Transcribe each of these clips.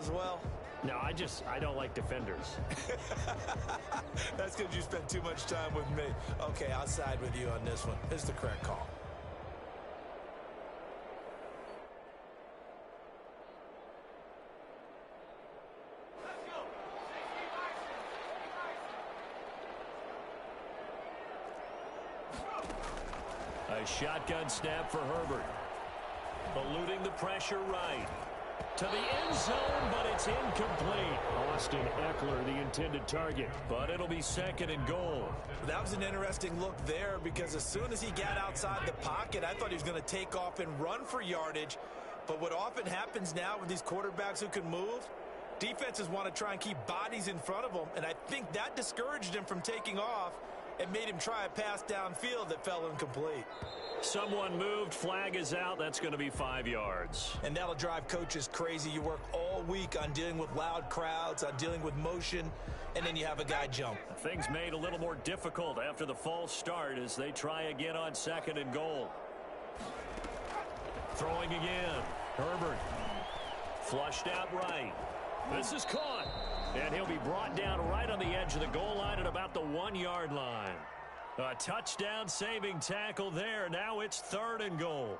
as well? No, I don't like defenders. That's because you spent too much time with me. Okay, I'll side with you on this one. It's the correct call. A shotgun snap for Herbert. Eluding the pressure right. To the end zone, but it's incomplete. Austin Eckler, the intended target. But it'll be 2nd and goal. That was an interesting look there because as soon as he got outside the pocket, I thought he was going to take off and run for yardage. But what often happens now with these quarterbacks who can move, defenses want to try and keep bodies in front of them, and I think that discouraged him from taking off and made him try a pass downfield that fell incomplete. Someone moved. Flag is out. That's going to be 5 yards. And that'll drive coaches crazy. You work all week on dealing with loud crowds, on dealing with motion, and then you have a guy jump. Things made a little more difficult after the false start as they try again on 2nd and goal. Throwing again. Herbert. Flushed out right. This is caught. And he'll be brought down right on the edge of the goal line at about the 1-yard line. A touchdown saving tackle there. Now it's 3rd and goal.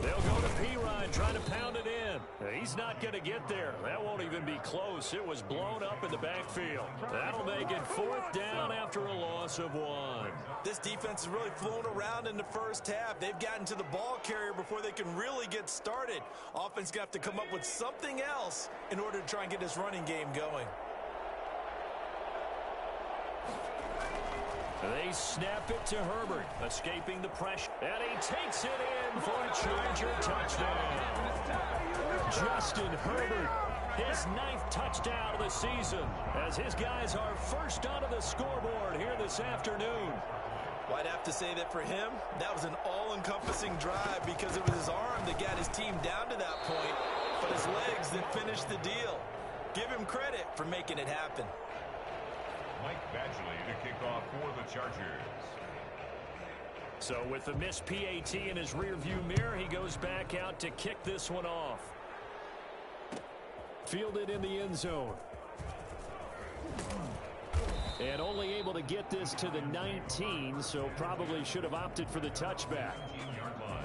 They'll go to Perine, trying to pound it in. He's not going to get there. That won't even be close. It was blown up in the backfield. That'll make it 4th down after a loss of 1. This defense has really flown around in the first half. They've gotten to the ball carrier before they can really get started. Offense going to have to come up with something else in order to try and get this running game going. They snap it to Herbert, escaping the pressure. And he takes it in for a Charger touchdown. Justin Herbert, his 9th touchdown of the season, as his guys are first onto the scoreboard here this afternoon. Well, I'd have to say that for him, that was an all-encompassing drive because it was his arm that got his team down to that point, but his legs that finished the deal. Give him credit for making it happen. Mike Badgley to kick off for the Chargers. So with the missed PAT in his rearview mirror, he goes back out to kick this one off. Fielded in the end zone. And only able to get this to the 19, so probably should have opted for the touchback. 19-yard line.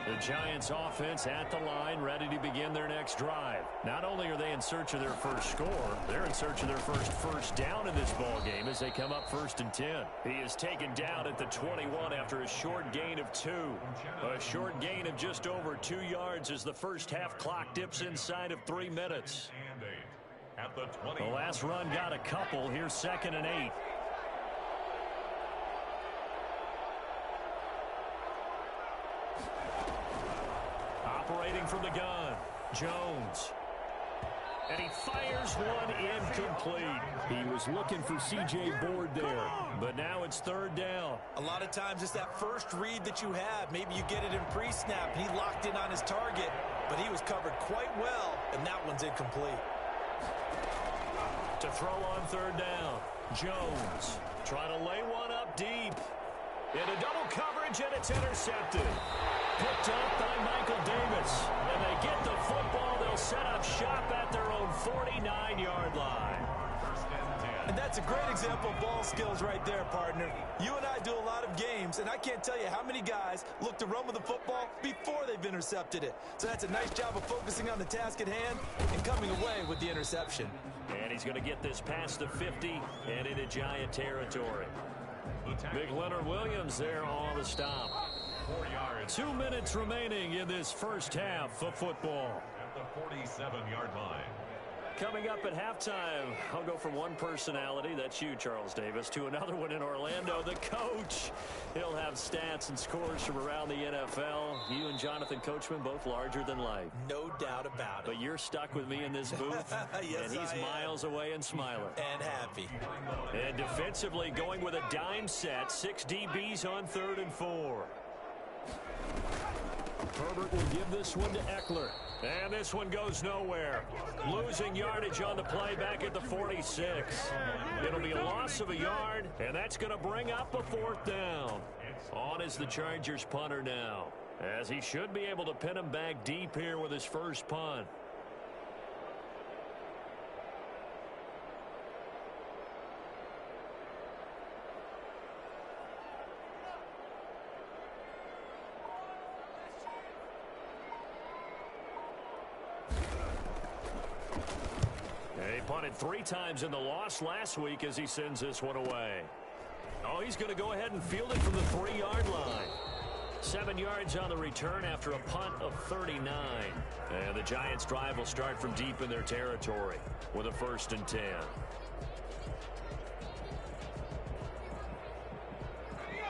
The Giants offense at the line, ready to begin their next drive. Not only are they in search of their first score, they're in search of their first down in this ball game as they come up 1st and 10. He is taken down at the 21 after a short gain of 2. A short gain of just over 2 yards as the first half clock dips inside of 3 minutes. At the 20. The last run got a couple. Here's 2nd and 8. Operating from the gun, Jones. And he fires one incomplete. He was looking for C.J. Board there. But now it's 3rd down. A lot of times it's that first read that you have. Maybe you get it in pre-snap. He locked in on his target, but he was covered quite well, and that one's incomplete. To throw on 3rd down, Jones trying to lay one up deep. Into double coverage, and it's intercepted. Picked up by Michael Davis. And they get the football. They'll set up shop at their own 49-yard line. And that's a great example of ball skills right there, partner. You and I do a lot of games, and I can't tell you how many guys look to run with the football before they've intercepted it. So that's a nice job of focusing on the task at hand and coming away with the interception. And he's going to get this past the 50 and into Giant territory. Big Leonard Williams there on the stop. 4 yards. 2 minutes remaining in this first half of football. At the 47-yard line. Coming up at halftime, I'll go from one personality, that's you, Charles Davis, to another one in Orlando, the coach. He'll have stats and scores from around the NFL. You and Jonathan Coachman, both larger than life. No doubt about it. But you're stuck with me in this booth, yes, and he's miles away and smiling. And happy. And defensively going with a dime set, 6 DBs on 3rd and 4. Herbert will give this one to Eckler. And this one goes nowhere. Losing yardage on the play back at the 46. It'll be a loss of a yard, and that's going to bring up a 4th down. On is the Chargers punter now, as he should be able to pin him back deep here with his first punt. He punted 3 times in the loss last week as he sends this one away. Oh, he's going to go ahead and field it from the 3-yard line. 7 yards on the return after a punt of 39. And the Giants' drive will start from deep in their territory with a 1st and 10.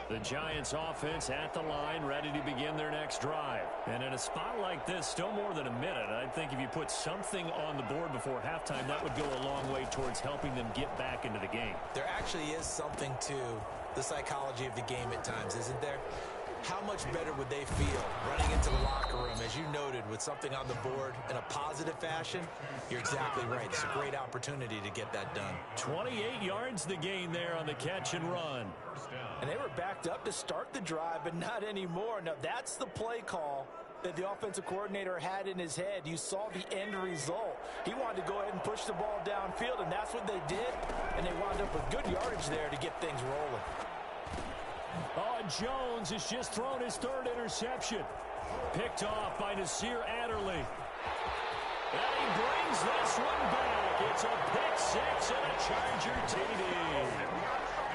The Giants offense at the line, ready to begin their next drive. And in a spot like this, still more than a minute, I think if you put something on the board before halftime, that would go a long way towards helping them get back into the game. There actually is something to the psychology of the game at times, isn't there? How much better would they feel running into the locker room, as you noted, with something on the board in a positive fashion? You're exactly right. It's a great opportunity to get that done. 28 yards the gain there on the catch and run. And they were backed up to start the drive, but not anymore. Now, that's the play call that the offensive coordinator had in his head. You saw the end result. He wanted to go ahead and push the ball downfield, and that's what they did. And they wound up with good yardage there to get things rolling. Oh, Jones has just thrown his 3rd interception. Picked off by Nasir Adderley. And he brings this one back. It's a pick 6 and a Charger TD.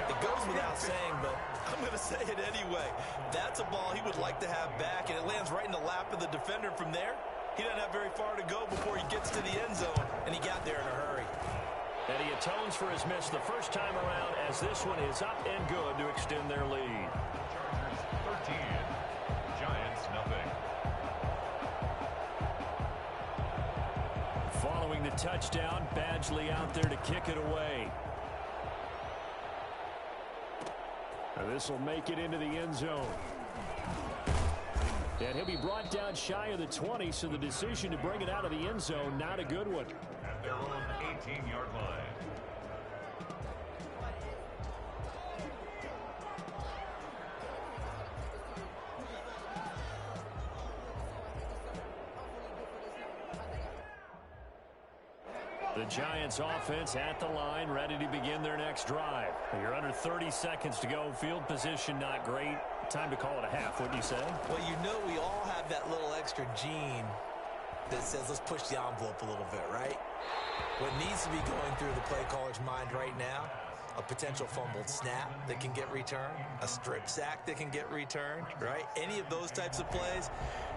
It goes without saying, but I'm going to say it anyway. That's a ball he would like to have back, and it lands right in the lap of the defender from there. He doesn't have very far to go before he gets to the end zone, and he got there in a hurry. And he atones for his miss the first time around, as this one is up and good to extend their lead. Chargers 13, Giants nothing. Following the touchdown, Badgley out there to kick it away. And this will make it into the end zone. And he'll be brought down shy of the 20, so the decision to bring it out of the end zone, not a good one. At their own 18-yard line. The Giants offense at the line, ready to begin their next drive. You're under 30 seconds to go. Field position not great. Time to call it a half, wouldn't you say? Well, you know we all have that little extra gene that says let's push the envelope a little bit, right? What needs to be going through the play caller's mind right now, a potential fumbled snap that can get returned, a strip sack that can get returned, right? Any of those types of plays,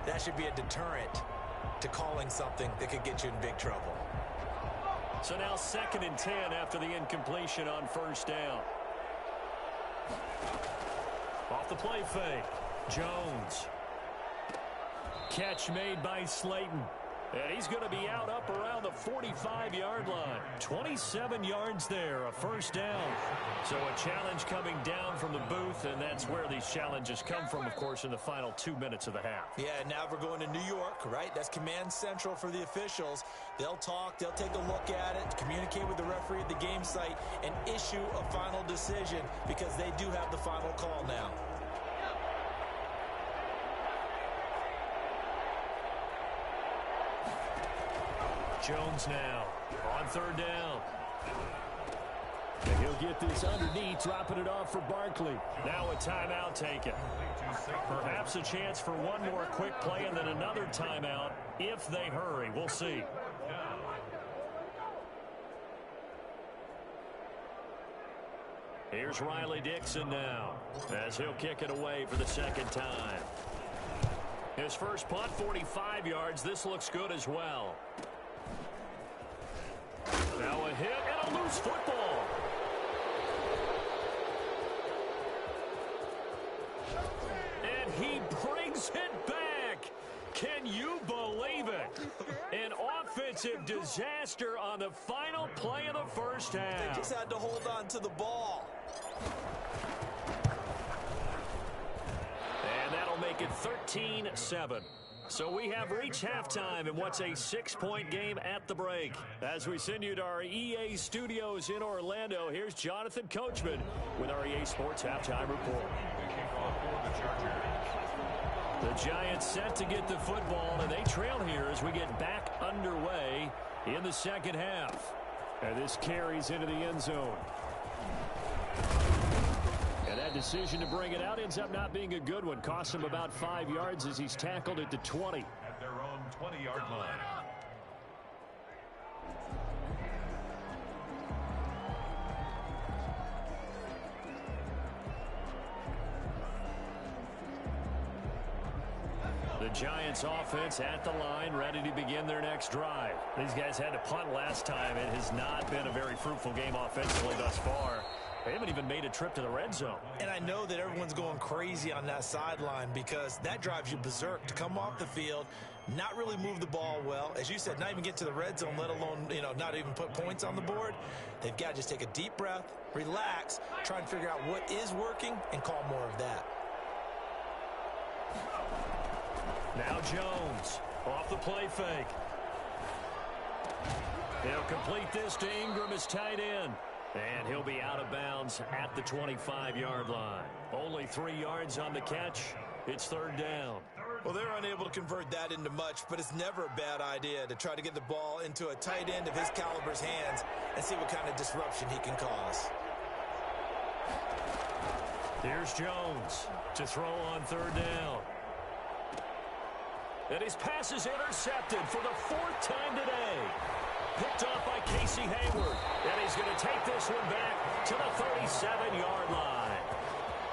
that should be a deterrent to calling something that could get you in big trouble. So now 2nd and 10 after the incompletion on 1st down. Off the play fake, Jones. Catch made by Slayton. And he's going to be out up around the 45-yard line. 27 yards there, a 1st down. So a challenge coming down from the booth, and that's where these challenges come from, of course, in the final 2 minutes of the half. Yeah, now we're going to New York, right? That's command central for the officials. They'll talk, they'll take a look at it, communicate with the referee at the game site, and issue a final decision because they do have the final call now. Jones now on 3rd down. And he'll get this underneath, dropping it off for Barkley. Now a timeout taken. Perhaps a chance for one more quick play and then another timeout if they hurry. We'll see. Here's Riley Dixon now as he'll kick it away for the 2nd time. His first punt, 45 yards. This looks good as well. Now a hit and a loose football. And he brings it back. Can you believe it? An offensive disaster on the final play of the first half. They just had to hold on to the ball. And that'll make it 13-7. So we have reached halftime in what's a 6-point game at the break. As we send you to our EA studios in Orlando, here's Jonathan Coachman with our EA Sports Halftime Report. The Giants set to get the football, and they trail here as we get back underway in the second half. And this carries into the end zone. And that decision to bring it out ends up not being a good one. Costs him about 5 yards as he's tackled at the 20. At their own 20-yard line. The Giants offense at the line, ready to begin their next drive. These guys had to punt last time. It has not been a very fruitful game offensively thus far. They haven't even made a trip to the red zone. And I know that everyone's going crazy on that sideline because that drives you berserk to come off the field, not really move the ball well. As you said, not even get to the red zone, let alone, not even put points on the board. They've got to just take a deep breath, relax, try and figure out what is working, and call more of that. Now Jones off the play fake. He'll complete this to Ingram as tight end. And he'll be out of bounds at the 25-yard line. Only 3 yards on the catch. It's third down. Well, they're unable to convert that into much, but it's never a bad idea to try to get the ball into a tight end of his caliber's hands and see what kind of disruption he can cause. Here's Jones to throw on third down. And his pass is intercepted for the 4th time today. Picked off by Casey Hayward. And he's going to take this one back to the 37-yard line.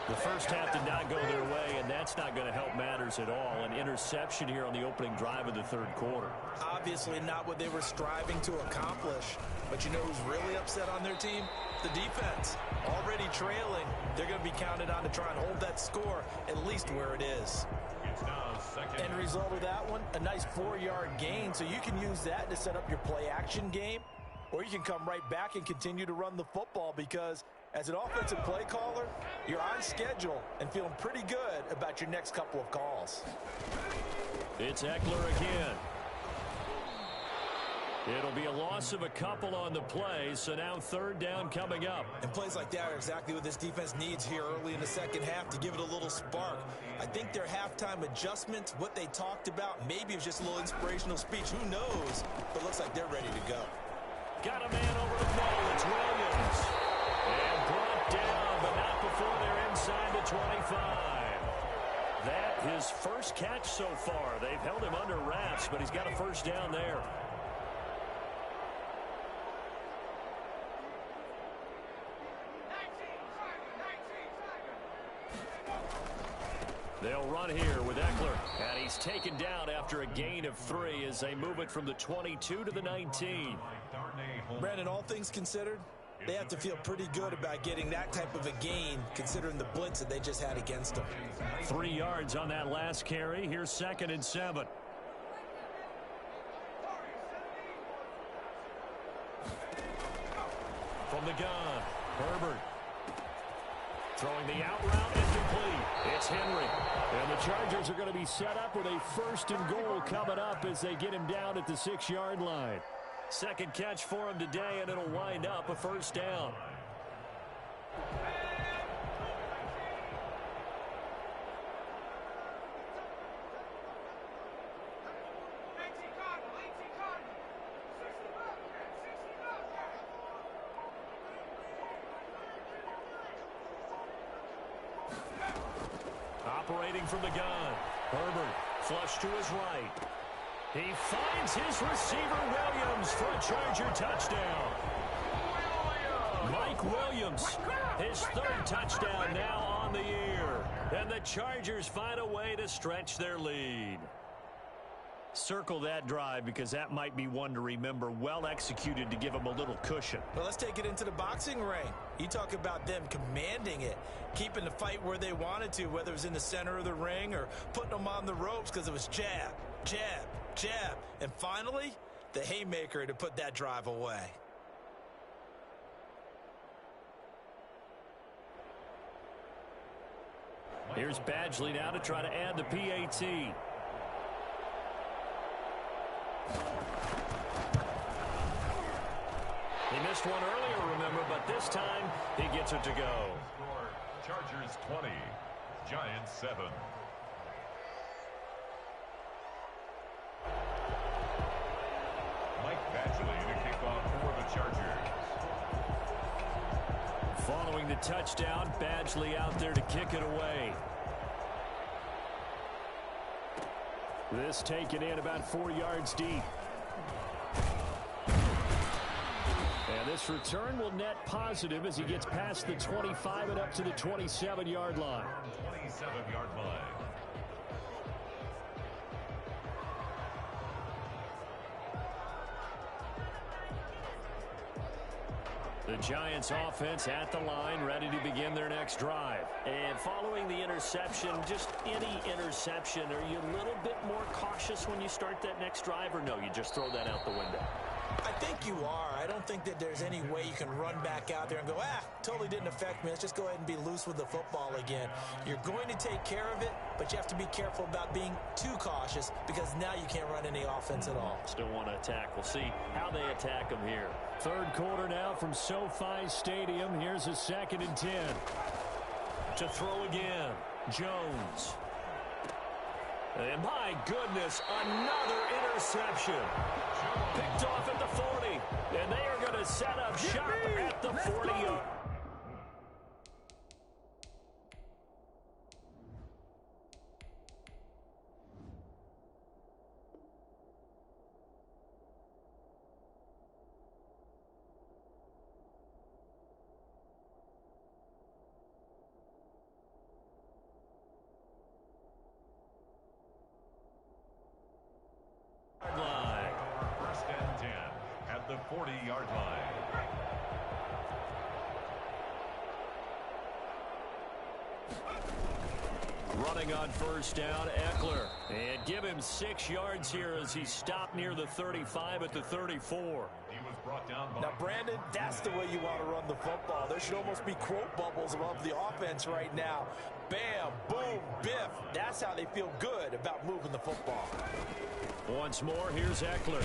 The first half did not go their way, and that's not going to help matters at all. An interception here on the opening drive of the third quarter. Obviously not what they were striving to accomplish. But you know who's really upset on their team? The defense. Already trailing. They're going to be counted on to try and hold that score at least where it is. End result of that one, a nice 4-yard gain, so you can use that to set up your play-action game, or you can come right back and continue to run the football because as an offensive play caller, you're on schedule and feeling pretty good about your next couple of calls. It's Eckler again. It'll be a loss of a couple on the play, so now third down coming up. And plays like that are exactly what this defense needs here early in the second half to give it a little spark. I think their halftime adjustments, what they talked about, maybe it was just a little inspirational speech. Who knows? But it looks like they're ready to go. Got a man over the middle. It's Williams. And brought down, but not before they're inside the 25. That his first catch so far. They've held him under wraps, but he's got a first down there. They'll run here with Eckler. And he's taken down after a gain of 3 as they move it from the 22 to the 19. Brandon, all things considered, they have to feel pretty good about getting that type of a gain considering the blitz that they just had against them. 3 yards on that last carry. Here's 2nd and 7. From the gun, Herbert. Throwing the out route and complete. It's Henry. And the Chargers are going to be set up with a 1st and goal coming up as they get him down at the 6-yard line. Second catch for him today, and it'll wind up a first down. Operating from the gun. Herbert flush to his right. He finds his receiver Williams for a Charger touchdown. Mike Williams, his 3rd touchdown now on the year. And the Chargers find a way to stretch their lead. Circle that drive because that might be one to remember. Well executed to give them a little cushion. Well, let's take it into the boxing ring. You talk about them commanding it, keeping the fight where they wanted to, whether it was in the center of the ring or putting them on the ropes because it was jab, jab, jab. And finally, the haymaker to put that drive away. Here's Badgley now to try to add the PAT. He missed one earlier, remember, but this time he gets it to go. Chargers 20, Giants 7. Mike Badgley to kick off for the Chargers. Following the touchdown, Badgley out there to kick it away. This taken in about 4 yards deep. And this return will net positive as he gets past the 25 and up to the 27-yard line. 27-yard line. The Giants offense at the line, ready to begin their next drive. And following the interception, just any interception, are you a little bit more cautious when you start that next drive, or no, you just throw that out the window? I think you are. I don't think that there's any way you can run back out there and go, totally didn't affect me. Let's just go ahead and be loose with the football again. You're going to take care of it, but you have to be careful about being too cautious because now you can't run any offense at all. Still want to attack. We'll see how they attack them here. Third quarter now from SoFi Stadium. Here's a 2nd and 10. To throw again, Jones. And my goodness, another interception. Picked off at the 40. And they are going to set up shop at the 40-yard. line. 1st and 10 at the 40-yard line. Running on 1st down, Ekeler. And give him 6 yards here as he stopped near the 35 at the 34. He was brought down by... Now, Brandon, that's the way you want to run the football. There should almost be quote bubbles above the offense right now. Bam, boom, biff. That's how they feel good about moving the football. Once more, here's Ekeler.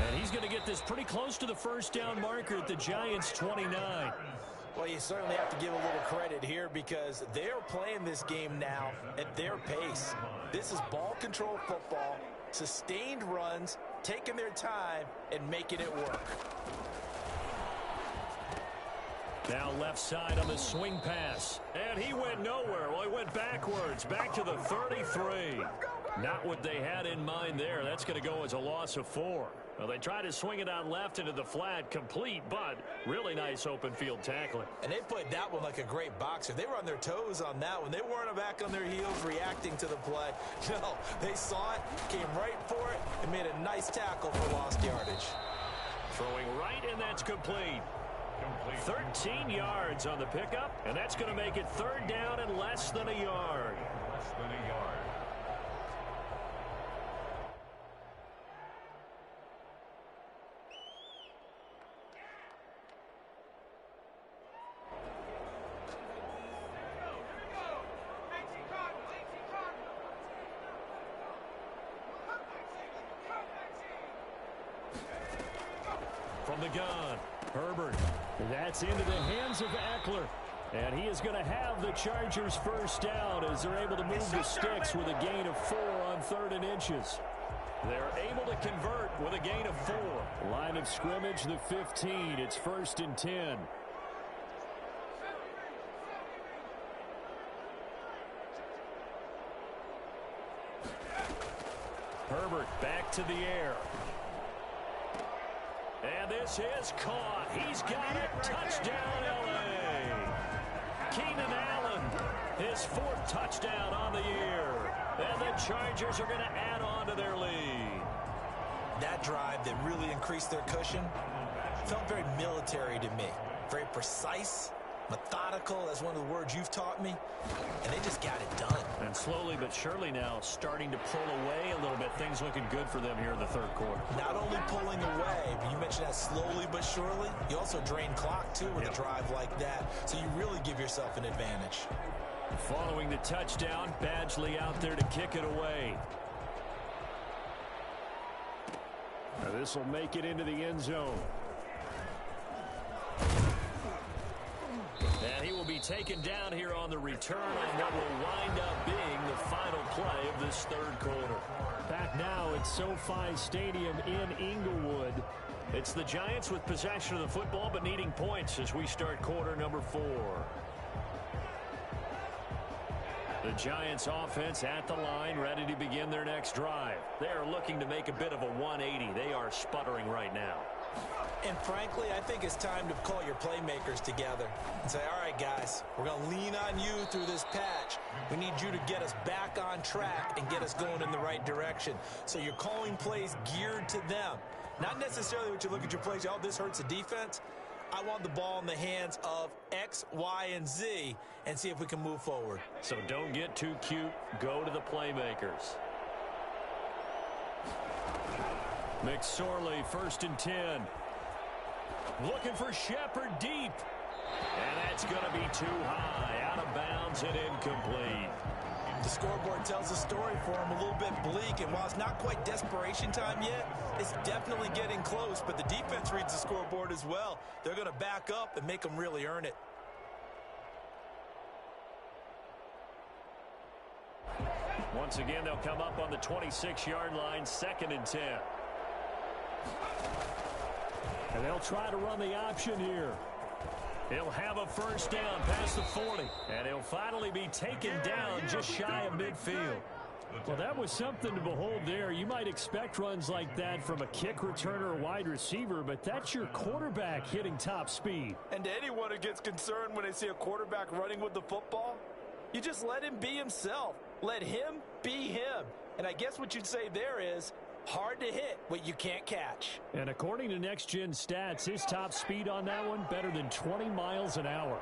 And he's going to get this pretty close to the 1st down marker at the Giants' 29. Well, you certainly have to give a little credit here because they're playing this game now at their pace. This is ball control football, sustained runs, taking their time, and making it work. Now left side on the swing pass. And he went nowhere. Well, he went backwards, back to the 33. Not what they had in mind there. That's going to go as a loss of 4. Well, they tried to swing it out left into the flat, complete, but really nice open field tackling. And they played that one like a great boxer. They were on their toes on that one. They weren't back on their heels reacting to the play. No, they saw it, came right for it, and made a nice tackle for lost yardage. Throwing right, and that's complete. 13 yards on the pickup, and that's going to make it 3rd down and less than a yard. Less than a yard. From the gun, Herbert. That's into the hands of Ekeler. And he is going to have the Chargers 1st down as they're able to move the sticks with a gain of 4 on 3rd and inches. They're able to convert with a gain of 4. Line of scrimmage, the 15. It's 1st and 10. Herbert back to the air. And this is caught. He's got it. Touchdown, L.A. Keenan Allen. His 4th touchdown on the year. And the Chargers are going to add on to their lead. That drive that really increased their cushion felt very military to me. Very precise, methodical. That's one of the words you've taught me. And they just got it done. And slowly but surely now starting to pull away a little bit. Things looking good for them here in the 3rd quarter. Not only pulling away, but you mentioned that slowly but surely. You also drain clock, too, with a drive like that. So you really give yourself an advantage. Following the touchdown, Badgley out there to kick it away. Now this will make it into the end zone. And he will be taken down here on the return on what will wind up being the final play of this 3rd quarter. Back now at SoFi Stadium in Inglewood. It's the Giants with possession of the football but needing points as we start quarter number 4. The Giants offense at the line, ready to begin their next drive. They are looking to make a bit of a 180. They are sputtering right now. And frankly, I think it's time to call your playmakers together and say, all right, guys, we're going to lean on you through this patch. We need you to get us back on track and get us going in the right direction. So you're calling plays geared to them. Not necessarily what you look at your plays, oh, this hurts the defense. I want the ball in the hands of X, Y, and Z and see if we can move forward. So don't get too cute. Go to the playmakers. McSorley, 1st and 10. Looking for Shepard deep. And that's going to be too high. Out of bounds and incomplete. The scoreboard tells a story for him, a little bit bleak, and while it's not quite desperation time yet, it's definitely getting close, but the defense reads the scoreboard as well. They're going to back up and make them really earn it. Once again, they'll come up on the 26-yard line, 2nd and 10. And they'll try to run the option here. He'll have a 1st down past the 40. And he'll finally be taken down just shy of midfield. Well, that was something to behold there. You might expect runs like that from a kick returner or wide receiver, but that's your quarterback hitting top speed. And to anyone who gets concerned when they see a quarterback running with the football, you just let him be himself. Let him be him. And I guess what you'd say there is, hard to hit what you can't catch. And according to Next Gen Stats, his top speed on that one better than 20 miles an hour.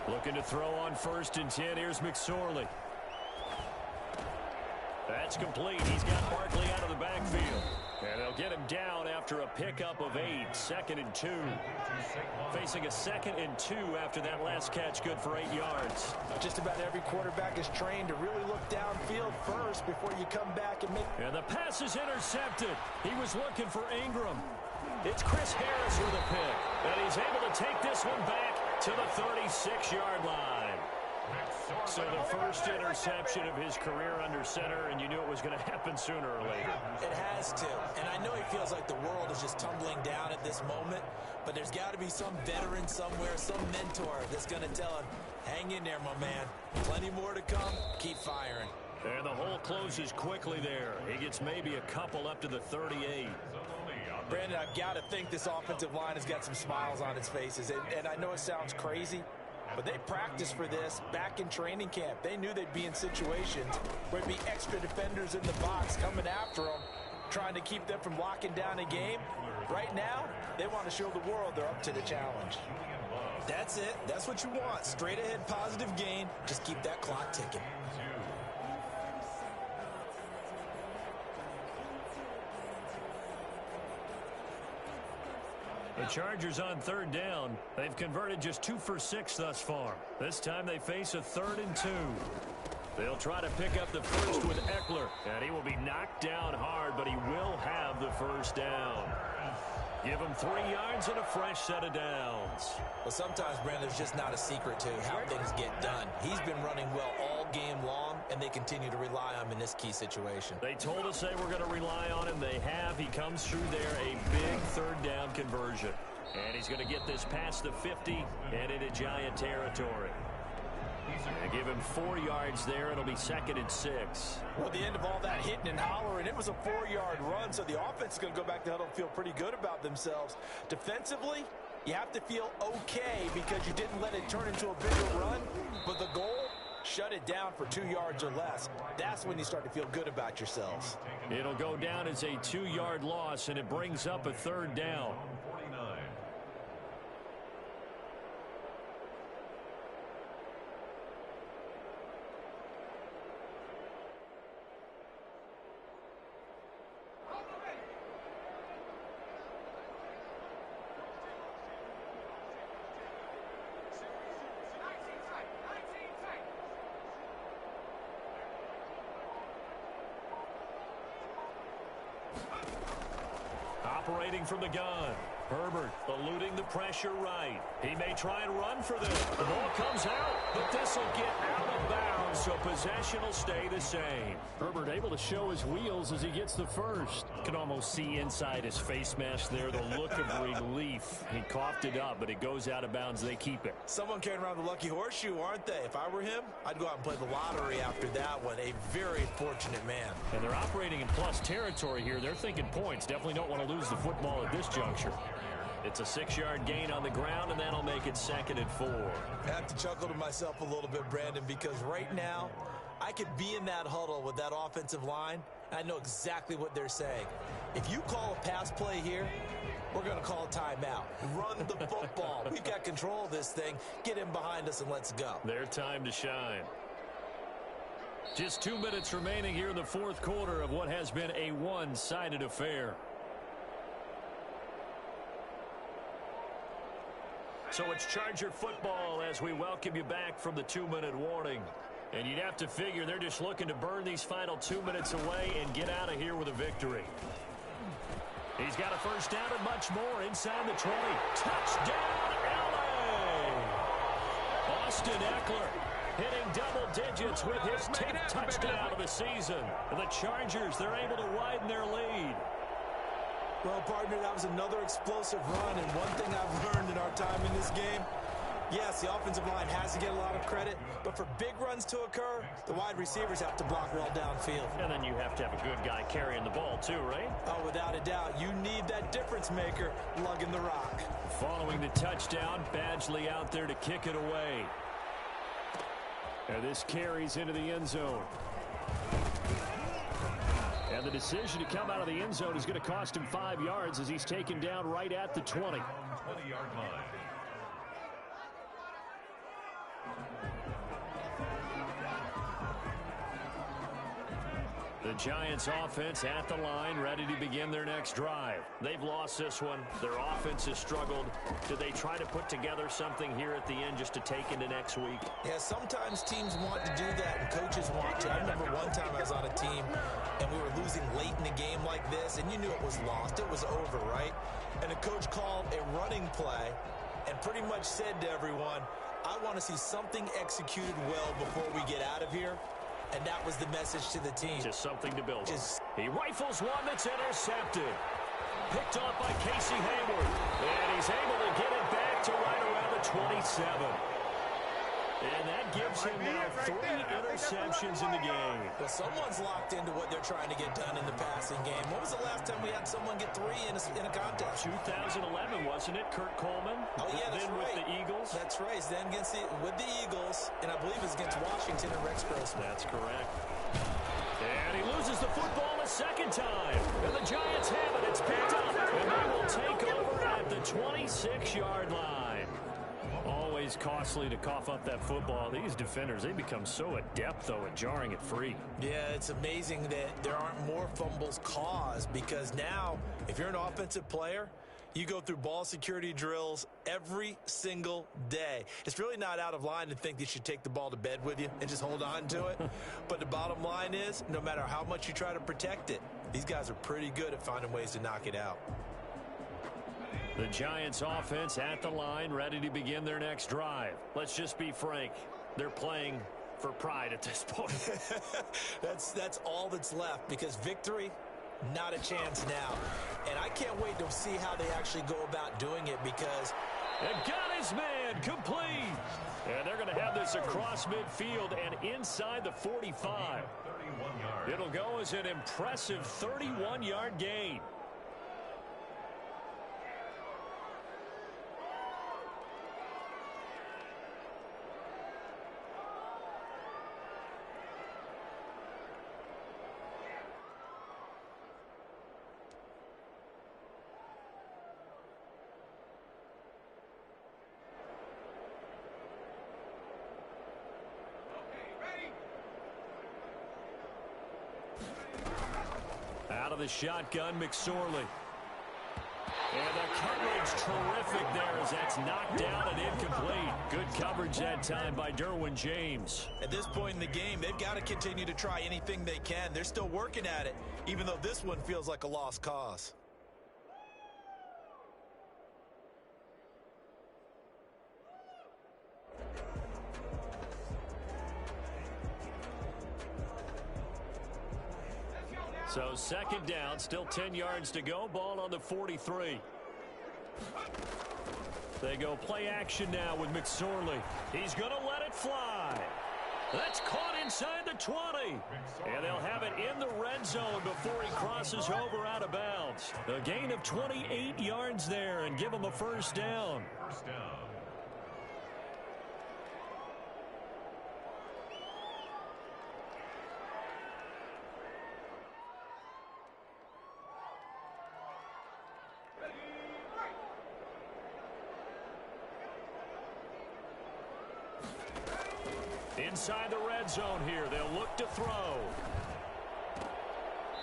Looking to throw on 1st and 10. Here's McSorley. That's complete. He's got Barkley out of the backfield. And they'll get him down after a pickup of 8. 2nd and 2. Facing a 2nd and 2 after that last catch, good for 8 yards. Just about every quarterback is trained to really look downfield first before you come back and make... And the pass is intercepted. He was looking for Ingram. It's Chris Harris with a pick. And he's able to take this one back to the 36-yard line. So the first interception of his career under center, and you knew it was going to happen sooner or later. It has to. And I know he feels like the world is just tumbling down at this moment, but there's got to be some veteran somewhere, some mentor that's going to tell him, hang in there, my man. Plenty more to come. Keep firing. And the hole closes quickly there. He gets maybe a couple up to the 38. Brandon, I've got to think this offensive line has got some smiles on its faces. And I know it sounds crazy, but they practiced for this back in training camp. They knew they'd be in situations where there'd be extra defenders in the box coming after them, trying to keep them from locking down a game. Right now, they want to show the world they're up to the challenge. That's it. That's what you want. Straight ahead positive gain. Just keep that clock ticking. The Chargers on 3rd down. They've converted just 2 for 6 thus far. This time they face a 3rd and 2. They'll try to pick up the first with Eckler. And he will be knocked down hard, but he will have the 1st down. Give him 3 yards and a fresh set of downs. Well, sometimes, Brandon, there's just not a secret to how things get done. He's been running well all game long, and they continue to rely on him in this key situation. They told us they were going to rely on him. They have. He comes through there, a big 3rd down conversion. And he's going to get this past the 50 and into Giant territory. They give him 4 yards there. It'll be 2nd and 6. Well, at the end of all that hitting and hollering, it was a 4-yard run, so the offense is going to go back to huddle and feel pretty good about themselves. Defensively, You have to feel okay because you didn't let it turn into a bigger run, but the goal, shut it down for 2 yards or less. That's when you start to feel good about yourselves. It'll go down as a 2-yard loss, and it brings up a 3rd down. Operating from the gun. Herbert eluding the pressure right. He may try and run for this. The ball comes out, but this will get out of bounds, so possession will stay the same. Herbert able to show his wheels as he gets the first. Can almost see inside his face mask there the look of relief. He coughed it up, but it goes out of bounds. They keep it. Someone carrying around the lucky horseshoe, aren't they? If I were him, I'd go out and play the lottery after that one. A very fortunate man. And they're operating in plus territory here. They're thinking points. Definitely don't want to lose the football at this juncture. It's a 6-yard gain on the ground, and that'll make it 2nd and 4. I have to chuckle to myself a little bit, Brandon, because right now I could be in that huddle with that offensive line, and I know exactly what they're saying. If you call a pass play here, we're going to call a timeout. Run the football. We've got control of this thing. Get in behind us and let's go. Their time to shine. Just 2 minutes remaining here in the 4th quarter of what has been a one-sided affair. So it's Charger football as we welcome you back from the 2-minute warning. And you'd have to figure they're just looking to burn these final 2 minutes away and get out of here with a victory. He's got a first down and much more inside the 20. Touchdown, LA! Austin Eckler hitting double digits with his 10th touchdown of the season. And the Chargers, they're able to widen their lead. Well, partner, that was another explosive run, and one thing I've learned in our time in this game, yes, the offensive line has to get a lot of credit, but for big runs to occur, the wide receivers have to block well downfield. And then you have to have a good guy carrying the ball too, right? Oh, without a doubt. You need that difference maker lugging the rock. Following the touchdown, Badgley out there to kick it away. And this carries into the end zone. And the decision to come out of the end zone is going to cost him 5 yards as he's taken down right at the 20. 20-yard line. The Giants offense at the line, ready to begin their next drive. They've lost this one. Their offense has struggled. Do they try to put together something here at the end just to take into next week? Yeah, sometimes teams want to do that and coaches want to. I remember one time I was on a team and we were losing late in a game like this, and you knew it was lost. It was over, right? And the coach called a running play and pretty much said to everyone, I want to see something executed well before we get out of here. And that was the message to the team. Just something to build on. He rifles one that's intercepted. Picked off by Casey Hayward. And he's able to get it back to right around the 27. And that gives him now 3 interceptions in the game. Well, someone's locked into what they're trying to get done in the passing game. When was the last time we had someone get 3 in a contest? 2011, wasn't it? Kurt Coleman? Oh, yeah, that's then right. With the Eagles? That's right. Then with the Eagles, and I believe it's against Washington and Rex Grossman. That's correct. And he loses the football a second time. And the Giants have it. It's picked up. And they will take over at the 26-yard line. Always costly to cough up that football. These defenders, they become so adept, though, at jarring it free. Yeah, it's amazing that there aren't more fumbles caused, because now, if you're an offensive player, you go through ball security drills every single day. It's really not out of line to think you should take the ball to bed with you and just hold on to it. But the bottom line is, no matter how much you try to protect it, these guys are pretty good at finding ways to knock it out. The Giants offense at the line, ready to begin their next drive. Let's just be frank. They're playing for pride at this point. That's all that's left, because victory, not a chance now. And I can't wait to see how they actually go about doing it, because... And got his man complete. And they're going to have this across midfield and inside the 45. It'll go as an impressive 31-yard gain. Out of the shotgun, McSorley. And the coverage terrific there as that's knocked down and incomplete. Good coverage that time by Derwin James. At this point in the game, they've got to continue to try anything they can. They're still working at it, even though this one feels like a lost cause. So second down, still 10 yards to go. Ball on the 43. They go play action now with McSorley. He's going to let it fly. That's caught inside the 20. And they'll have it in the red zone before he crosses over out of bounds. A gain of 28 yards there and give him a first down. First down. Inside the red zone here, they'll look to throw.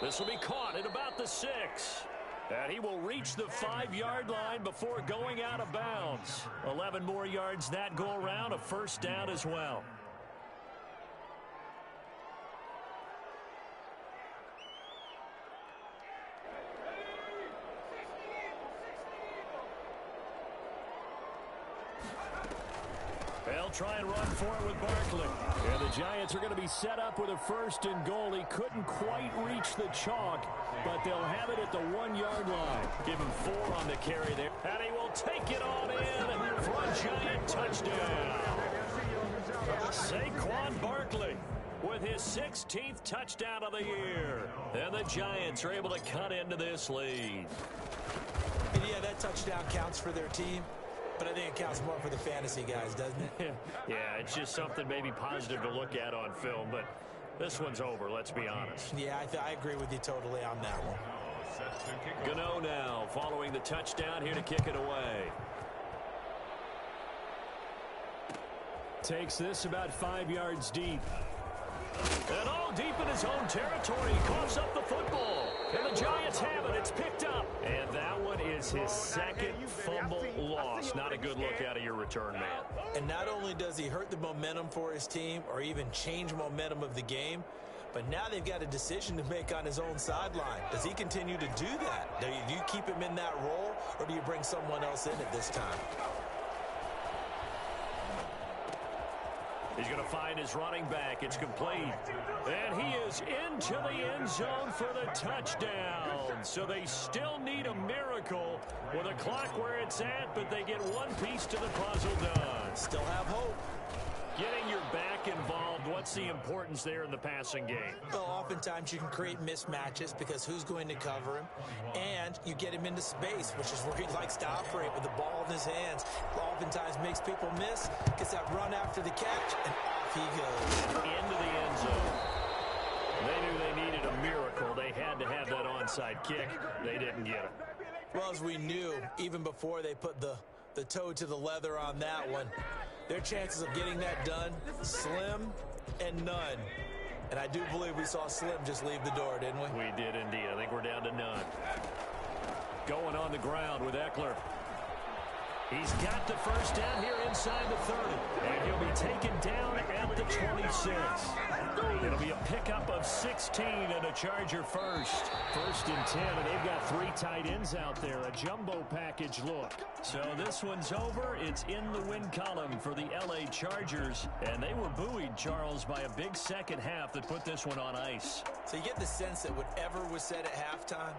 This will be caught at about the 6. And he will reach the 5-yard line before going out of bounds. 11 more yards that go around, a first down as well. They'll try and run for it with Barkley. And the Giants are going to be set up with a 1st and goal. He couldn't quite reach the chalk, but they'll have it at the 1-yard line. Give him 4 on the carry there. And he will take it on in for a Giant touchdown. Saquon Barkley with his 16th touchdown of the year. And the Giants are able to cut into this lead. And yeah, that touchdown counts for their team. But I think it counts more for the fantasy guys, doesn't it? Yeah, it's just something maybe positive to look at on film, but this one's over, let's be honest. Yeah, I agree with you totally on that one. Gano now following the touchdown here to kick it away. Takes this about 5 yards deep. And all deep in his own territory, coughs up the football. And the Giants have it. It's picked up. And that one is his 2nd fumble loss. Not a good look out of your return man. And not only does he hurt the momentum for his team or even change momentum of the game, but now they've got a decision to make on his own sideline. Does he continue to do that? Do you keep him in that role, or do you bring someone else in at this time? He's going to find his running back. It's complete. And he is into the end zone for the touchdown. So they still need a miracle with a clock where it's at, but they get one piece to the puzzle done. Still have hope. Getting your back involved, what's the importance there in the passing game? Well, oftentimes you can create mismatches because who's going to cover him? And you get him into space, which is where he likes to operate with the ball in his hands. Oftentimes makes people miss, gets that run after the catch, and off he goes. Into the end zone. They knew they needed a miracle. They had to have that onside kick. They didn't get it. Well, as we knew, even before they put the toe to the leather on that one, their chances of getting that done, slim and none. And I do believe we saw Slim just leave the door, didn't we? We did indeed. I think we're down to none. Going on the ground with Eckler. He's got the first down here inside the 30. And he'll be taken down at the 26. It'll be a pickup of 16 and a Charger first. 1st and 10, and they've got 3 tight ends out there. A jumbo package look. So this one's over. It's in the win column for the LA Chargers. And they were buoyed, Charles, by a big second half that put this one on ice. So you get the sense that whatever was said at halftime,